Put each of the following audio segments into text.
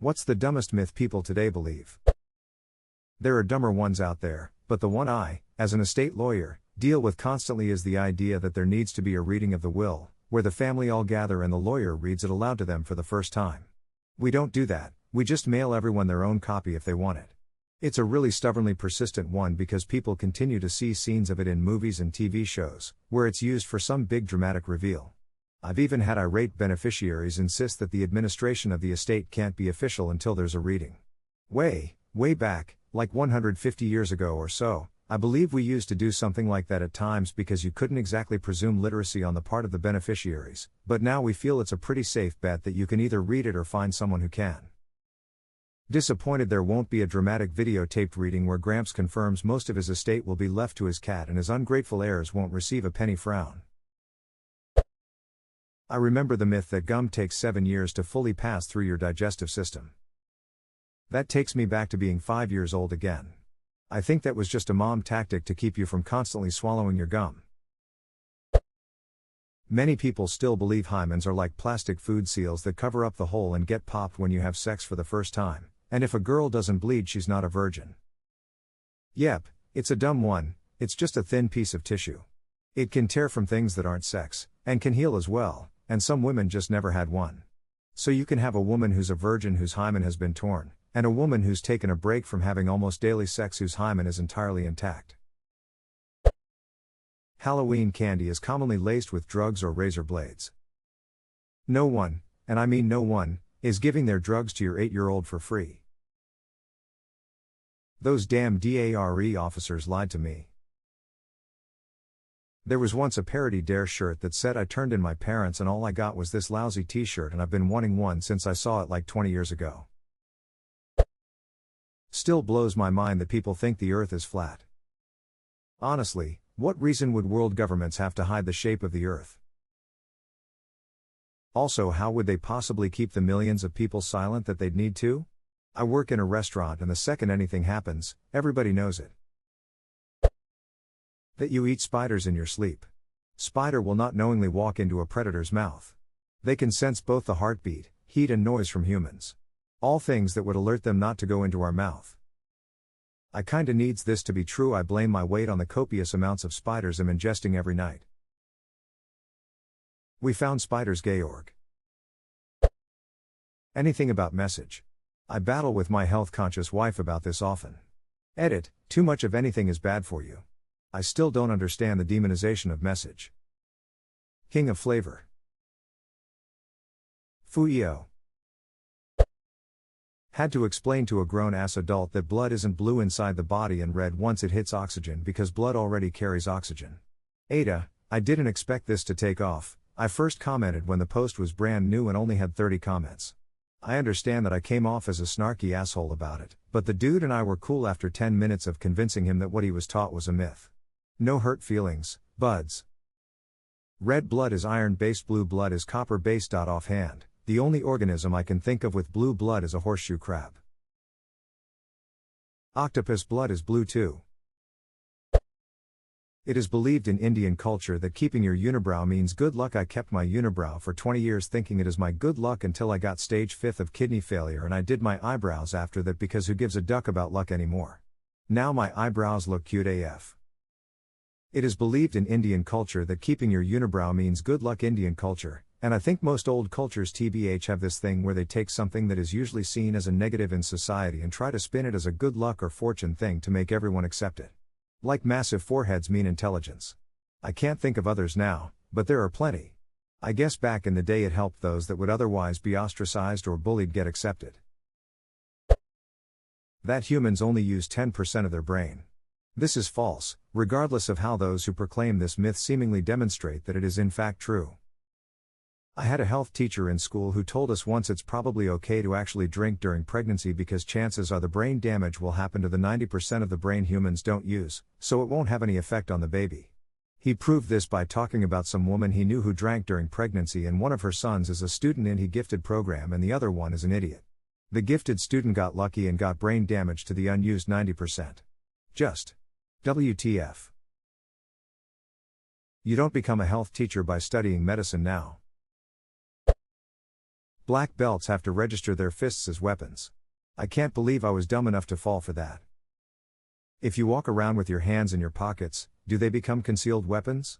What's the dumbest myth people today believe? There are dumber ones out there, but the one I, as an estate lawyer, deal with constantly is the idea that there needs to be a reading of the will, where the family all gather and the lawyer reads it aloud to them for the first time. We don't do that, we just mail everyone their own copy if they want it. It's a really stubbornly persistent one because people continue to see scenes of it in movies and TV shows, where it's used for some big dramatic reveal. I've even had irate beneficiaries insist that the administration of the estate can't be official until there's a reading. Way back, like 150 years ago or so, I believe we used to do something like that at times because you couldn't exactly presume literacy on the part of the beneficiaries, but now we feel it's a pretty safe bet that you can either read it or find someone who can. Disappointed there won't be a dramatic videotaped reading where Gramps confirms most of his estate will be left to his cat and his ungrateful heirs won't receive a penny frown. I remember the myth that gum takes 7 years to fully pass through your digestive system. That takes me back to being 5 years old again. I think that was just a mom tactic to keep you from constantly swallowing your gum. Many people still believe hymens are like plastic food seals that cover up the hole and get popped when you have sex for the first time, and if a girl doesn't bleed she's not a virgin. Yep, it's a dumb one, it's just a thin piece of tissue. It can tear from things that aren't sex, and can heal as well, and some women just never had one. So you can have a woman who's a virgin whose hymen has been torn, and a woman who's taken a break from having almost daily sex whose hymen is entirely intact. Halloween candy is commonly laced with drugs or razor blades. No one, and I mean no one, is giving their drugs to your 8-year-old for free. Those damn DARE officers lied to me. There was once a parody Dare shirt that said I turned in my parents and all I got was this lousy t-shirt and I've been wanting one since I saw it like 20 years ago. Still blows my mind that people think the earth is flat. Honestly, what reason would world governments have to hide the shape of the earth? Also, how would they possibly keep the millions of people silent that they'd need to? I work in a restaurant and the second anything happens, everybody knows it. That you eat spiders in your sleep. Spider will not knowingly walk into a predator's mouth. They can sense both the heartbeat, heat and noise from humans. All things that would alert them not to go into our mouth. I kinda needs this to be true. I blame my weight on the copious amounts of spiders I'm ingesting every night. We found spiders Georg. Anything about message. I battle with my health-conscious wife about this often. Edit, too much of anything is bad for you. I still don't understand the demonization of message. King of flavor. Fuyo. Had to explain to a grown-ass adult that blood isn't blue inside the body and red once it hits oxygen because blood already carries oxygen. Ada, I didn't expect this to take off. I first commented when the post was brand new and only had 30 comments. I understand that I came off as a snarky asshole about it, but the dude and I were cool after 10 minutes of convincing him that what he was taught was a myth. No hurt feelings, buds. Red blood is iron-based, blue blood is copper-based. Offhand, the only organism I can think of with blue blood is a horseshoe crab. Octopus blood is blue too. It is believed in Indian culture that keeping your unibrow means good luck. I kept my unibrow for 20 years thinking it is my good luck until I got stage 5 of kidney failure and I did my eyebrows after that because who gives a duck about luck anymore? Now my eyebrows look cute AF. It is believed in Indian culture that keeping your unibrow means good luck. Indian culture, and I think most old cultures tbh have this thing where they take something that is usually seen as a negative in society and try to spin it as a good luck or fortune thing to make everyone accept it. Like massive foreheads mean intelligence. I can't think of others now, but there are plenty. I guess back in the day it helped those that would otherwise be ostracized or bullied get accepted. That humans only use 10% of their brain. This is false, regardless of how those who proclaim this myth seemingly demonstrate that it is in fact true. I had a health teacher in school who told us once it's probably okay to actually drink during pregnancy because chances are the brain damage will happen to the 90% of the brain humans don't use, so it won't have any effect on the baby. He proved this by talking about some woman he knew who drank during pregnancy, and one of her sons is a student in the gifted program and the other one is an idiot. The gifted student got lucky and got brain damage to the unused 90%. Just WTF. You don't become a health teacher by studying medicine now. Black belts have to register their fists as weapons. I can't believe I was dumb enough to fall for that. If you walk around with your hands in your pockets, do they become concealed weapons?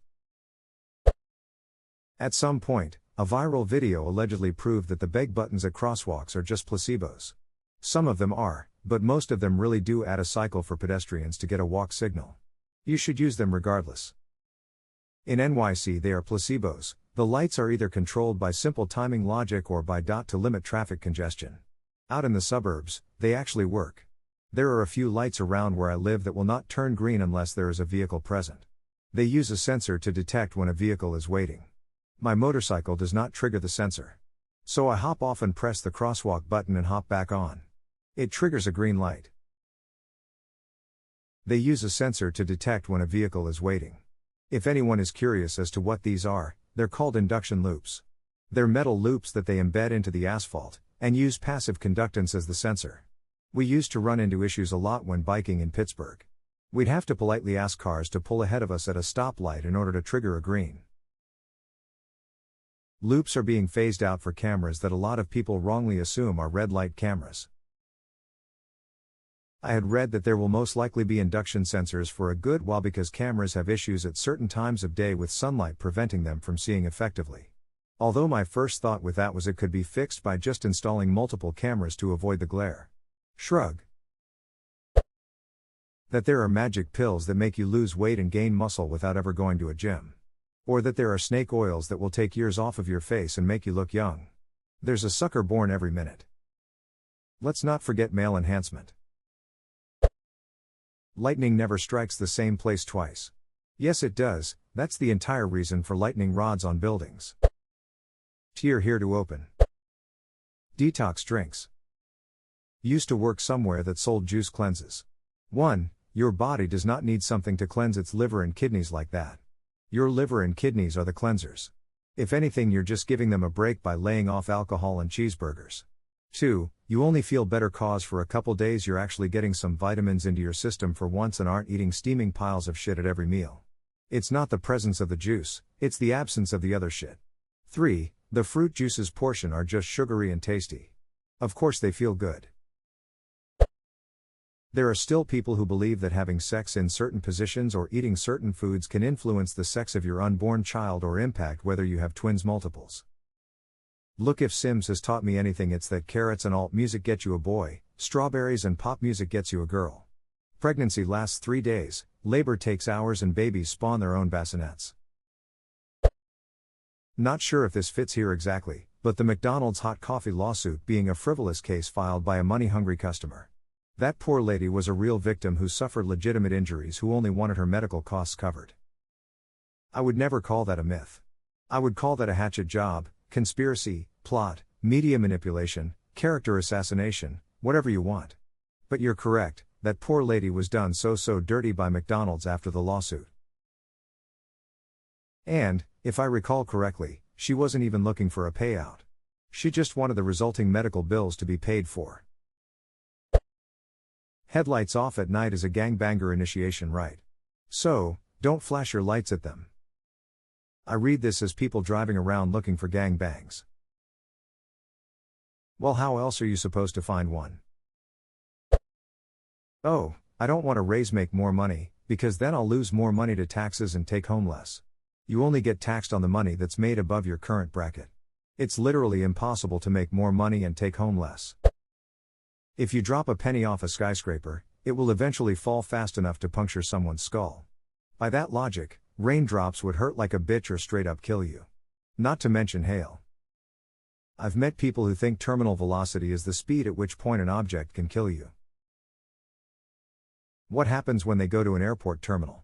At some point, a viral video allegedly proved that the beg buttons at crosswalks are just placebos. Some of them are, but most of them really do add a cycle for pedestrians to get a walk signal. You should use them regardless. In NYC they are placebos. The lights are either controlled by simple timing logic or by dot to limit traffic congestion. Out in the suburbs, they actually work. There are a few lights around where I live that will not turn green unless there is a vehicle present. They use a sensor to detect when a vehicle is waiting. My motorcycle does not trigger the sensor. So I hop off and press the crosswalk button and hop back on. It triggers a green light. They use a sensor to detect when a vehicle is waiting. If anyone is curious as to what these are, they're called induction loops. They're metal loops that they embed into the asphalt, and use passive conductance as the sensor. We used to run into issues a lot when biking in Pittsburgh. We'd have to politely ask cars to pull ahead of us at a stoplight in order to trigger a green. Loops are being phased out for cameras that a lot of people wrongly assume are red light cameras. I had read that there will most likely be induction sensors for a good while because cameras have issues at certain times of day with sunlight preventing them from seeing effectively. Although my first thought with that was it could be fixed by just installing multiple cameras to avoid the glare. Shrug. That there are magic pills that make you lose weight and gain muscle without ever going to a gym. Or that there are snake oils that will take years off of your face and make you look young. There's a sucker born every minute. Let's not forget male enhancement. Lightning never strikes the same place twice. Yes, it does. That's the entire reason for lightning rods on buildings. Tier here to open. Detox drinks. Used to work somewhere that sold juice cleanses. 1. Your body does not need something to cleanse its liver and kidneys like that. Your liver and kidneys are the cleansers. If anything, you're just giving them a break by laying off alcohol and cheeseburgers. 2. You only feel better cause for a couple days you're actually getting some vitamins into your system for once and aren't eating steaming piles of shit at every meal. It's not the presence of the juice, it's the absence of the other shit. 3. The fruit juices portion are just sugary and tasty. Of course they feel good. There are still people who believe that having sex in certain positions or eating certain foods can influence the sex of your unborn child or impact whether you have twins multiples. Look, if Sims has taught me anything, it's that carrots and alt music get you a boy, strawberries and pop music gets you a girl. Pregnancy lasts 3 days, labor takes hours and babies spawn their own bassinets. Not sure if this fits here exactly, but the McDonald's hot coffee lawsuit being a frivolous case filed by a money-hungry customer. That poor lady was a real victim who suffered legitimate injuries who only wanted her medical costs covered. I would never call that a myth. I would call that a hatchet job, conspiracy, plot, media manipulation, character assassination, whatever you want. But you're correct, that poor lady was done so dirty by McDonald's after the lawsuit. And, if I recall correctly, she wasn't even looking for a payout. She just wanted the resulting medical bills to be paid for. Headlights off at night is a gangbanger initiation rite. So, don't flash your lights at them. I read this as people driving around looking for gangbangs. Well, how else are you supposed to find one? Oh, I don't want to make more money, because then I'll lose more money to taxes and take home less. You only get taxed on the money that's made above your current bracket. It's literally impossible to make more money and take home less. If you drop a penny off a skyscraper, it will eventually fall fast enough to puncture someone's skull. By that logic, raindrops would hurt like a bitch or straight up kill you. Not to mention hail. I've met people who think terminal velocity is the speed at which point an object can kill you. What happens when they go to an airport terminal?